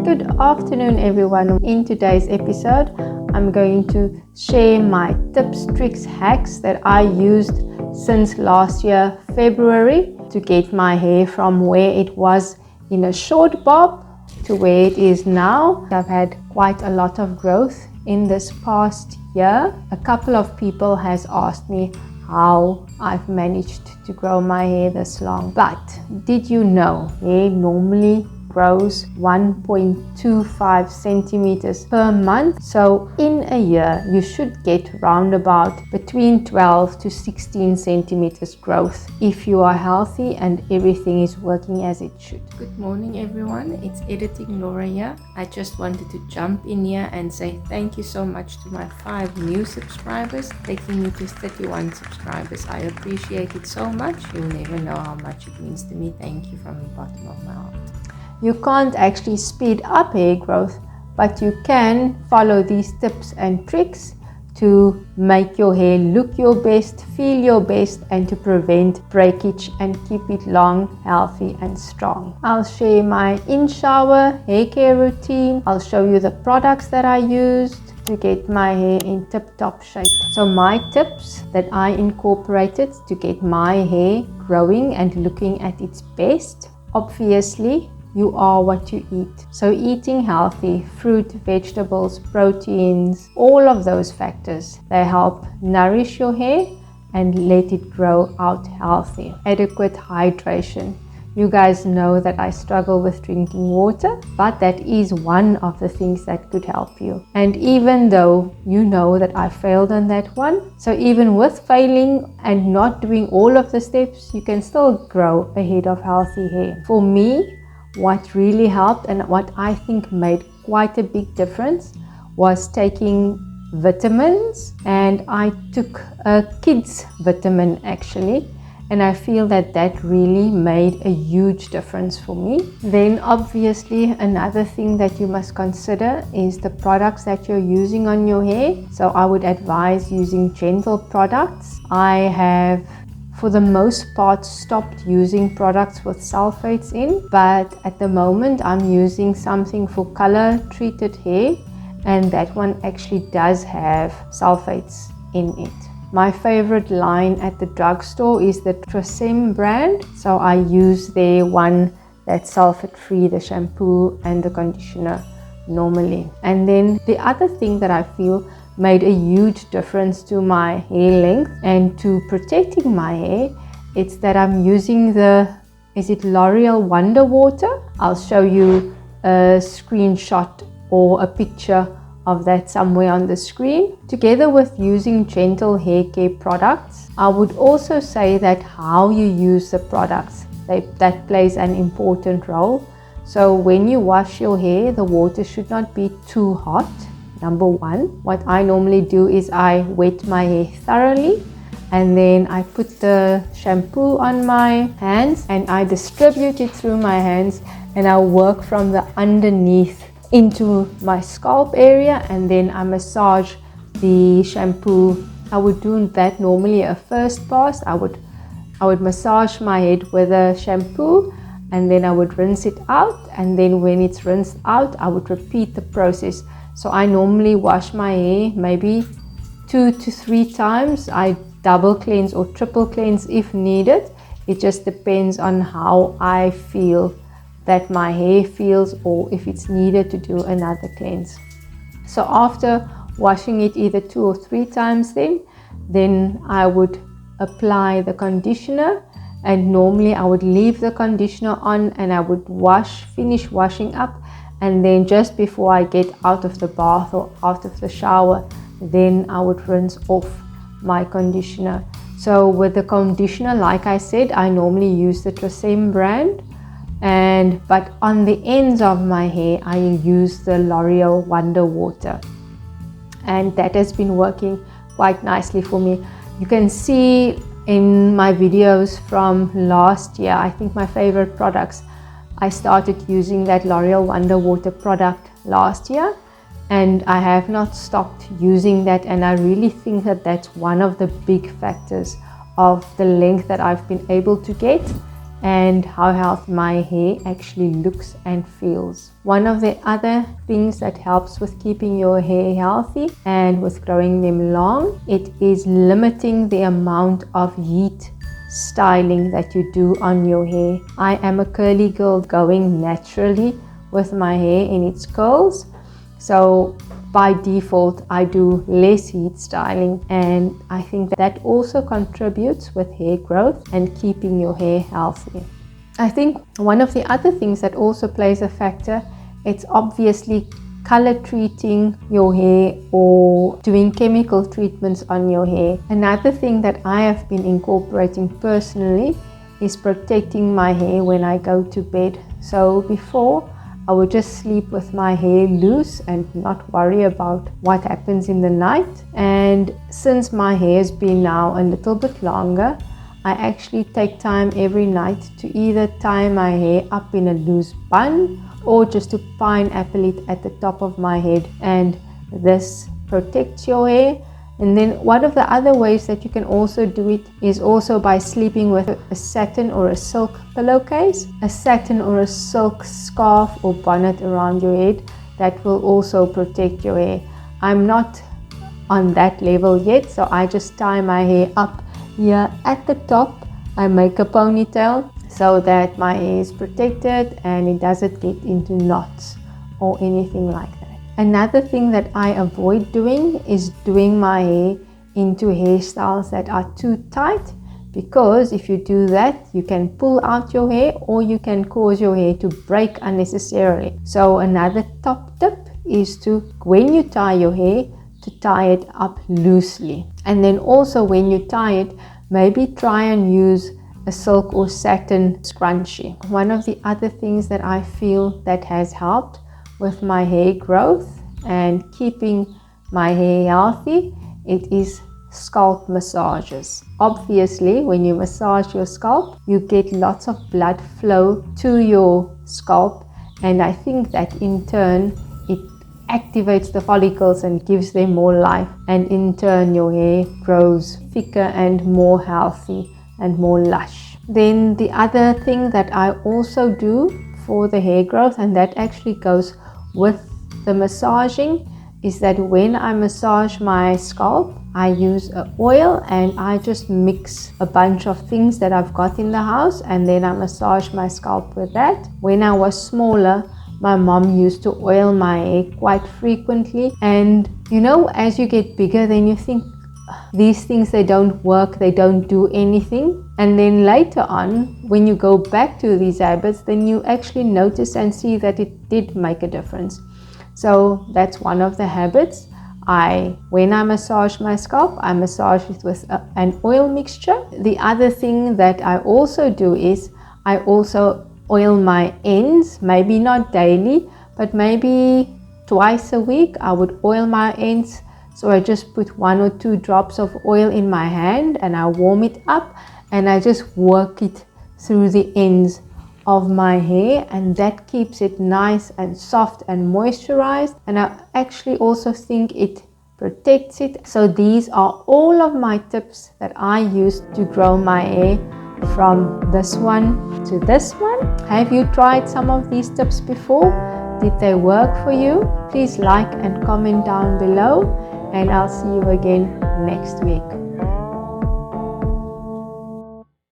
Good afternoon everyone. In today's episode, I'm going to share my tips, tricks, hacks that I used since last year, February, to get my hair from where it was in a short bob to where it is now. I've had quite a lot of growth in this past year. A couple of people has asked me how I've managed to grow my hair this long. But did you know hair normally grows 1.25 centimeters per month? So in a year you should get round about between 12 to 16 centimeters growth if you are healthy and everything is working as it should. Good morning everyone, it's Editing Laura here. I just wanted to jump in here and say thank you so much to my 5 new subscribers, taking me to 31 subscribers. I appreciate it so much. You'll never know how much it means to me. Thank you from the bottom of my heart. You can't actually speed up hair growth, but you can follow these tips and tricks to make your hair look your best, feel your best, and to prevent breakage and keep it long, healthy and strong. I'll share my in-shower hair care routine. I'll show you the products that I used to get my hair in tip-top shape. So my tips that I incorporated to get my hair growing and looking at its best. Obviously, you are what you eat. So eating healthy, fruit, vegetables, proteins, all of those factors, they help nourish your hair and let it grow out healthy. Adequate hydration. You guys know that I struggle with drinking water, but that is one of the things that could help you. And even though you know that I failed on that one, so even with failing and not doing all of the steps, you can still grow a head of healthy hair. For me, what really helped and what I think made quite a big difference was taking vitamins, and I took a kids vitamin actually, and I feel that that really made a huge difference for me. Then obviously another thing that you must consider is the products that you're using on your hair. So I would advise using gentle products. I have for the most part stopped using products with sulfates in, but at the moment I'm using something for color treated hair, and that one actually does have sulfates in it. My favorite line at the drugstore is the Snail brand, so I use their one that's sulfate free, the shampoo and the conditioner normally. And then the other thing that I feel made a huge difference to my hair length and to protecting my hair, it's that I'm using is it L'Oreal Wonder Water? I'll show you a screenshot or a picture of that somewhere on the screen. Together with using gentle hair care products, I would also say that how you use the products, that plays an important role. So when you wash your hair, the water should not be too hot. Number one, what I normally do is I wet my hair thoroughly, and then I put the shampoo on my hands and I distribute it through my hands, and I work from the underneath into my scalp area, and then I massage the shampoo. I would do that normally a first pass. I would massage my head with a shampoo, and then I would rinse it out, and then when it's rinsed out I would repeat the process. So I normally wash my hair maybe 2 to 3 times. I double cleanse or triple cleanse if needed. It just depends on how I feel that my hair feels, or if it's needed to do another cleanse. So after washing it either 2 or 3 times, then I would apply the conditioner, and normally I would leave the conditioner on and I would finish washing up, and then just before I get out of the bath or out of the shower, then I would rinse off my conditioner. So with the conditioner, like I said, I normally use the Snail brand, but on the ends of my hair I use the L'Oreal Wonder Water, and that has been working quite nicely for me. You can see in my videos from last year, I think my favorite products, I started using that L'Oreal Wonder Water product last year, and I have not stopped using that, and I really think that that's one of the big factors of the length that I've been able to get and how healthy my hair actually looks and feels. One of the other things that helps with keeping your hair healthy and with growing them long, it is limiting the amount of heat styling that you do on your hair. I am a curly girl going naturally with my hair in its curls, so by default I do less heat styling, and I think that also contributes with hair growth and keeping your hair healthy. I think one of the other things that also plays a factor, it's obviously color treating your hair or doing chemical treatments on your hair. Another thing that I have been incorporating personally is protecting my hair when I go to bed. So before, I would just sleep with my hair loose and not worry about what happens in the night. And since my hair has been now a little bit longer, I actually take time every night to either tie my hair up in a loose bun or just to pineapple it at the top of my head, and this protects your hair. And then one of the other ways that you can also do it is also by sleeping with a satin or a silk pillowcase, a satin or a silk scarf or bonnet around your head. That will also protect your hair. I'm not on that level yet, so I just tie my hair up here at the top. I make a ponytail so that my hair is protected and it doesn't get into knots or anything like that. Another thing that I avoid doing is doing my hair into hairstyles that are too tight, because if you do that, you can pull out your hair or you can cause your hair to break unnecessarily. So another top tip is to, when you tie your hair, to tie it up loosely. And then also when you tie it, maybe try and use a silk or satin scrunchie. One of the other things that I feel that has helped with my hair growth and keeping my hair healthy, it is scalp massages. Obviously, when you massage your scalp, you get lots of blood flow to your scalp, and I think that in turn it activates the follicles and gives them more life, and in turn your hair grows thicker and more healthy and more lush. Then the other thing that I also do for the hair growth, and that actually goes with the massaging, is that when I massage my scalp, I use an oil and I just mix a bunch of things that I've got in the house, and then I massage my scalp with that. When I was smaller, my mom used to oil my hair quite frequently, and you know, as you get bigger, then you think these things, they don't work, they don't do anything. And then later on, when you go back to these habits, then you actually notice and see that it did make a difference. So that's one of the habits. When I massage my scalp, I massage it with an oil mixture. The other thing that I also do is I also oil my ends, maybe not daily, but maybe twice a week I would oil my ends. So I just put 1 or 2 drops of oil in my hand and I warm it up and I just work it through the ends of my hair, and that keeps it nice and soft and moisturized, and I actually also think it protects it. So these are all of my tips that I use to grow my hair from this one to this one. Have you tried some of these tips before? Did they work for you? Please like and comment down below, and I'll see you again next week.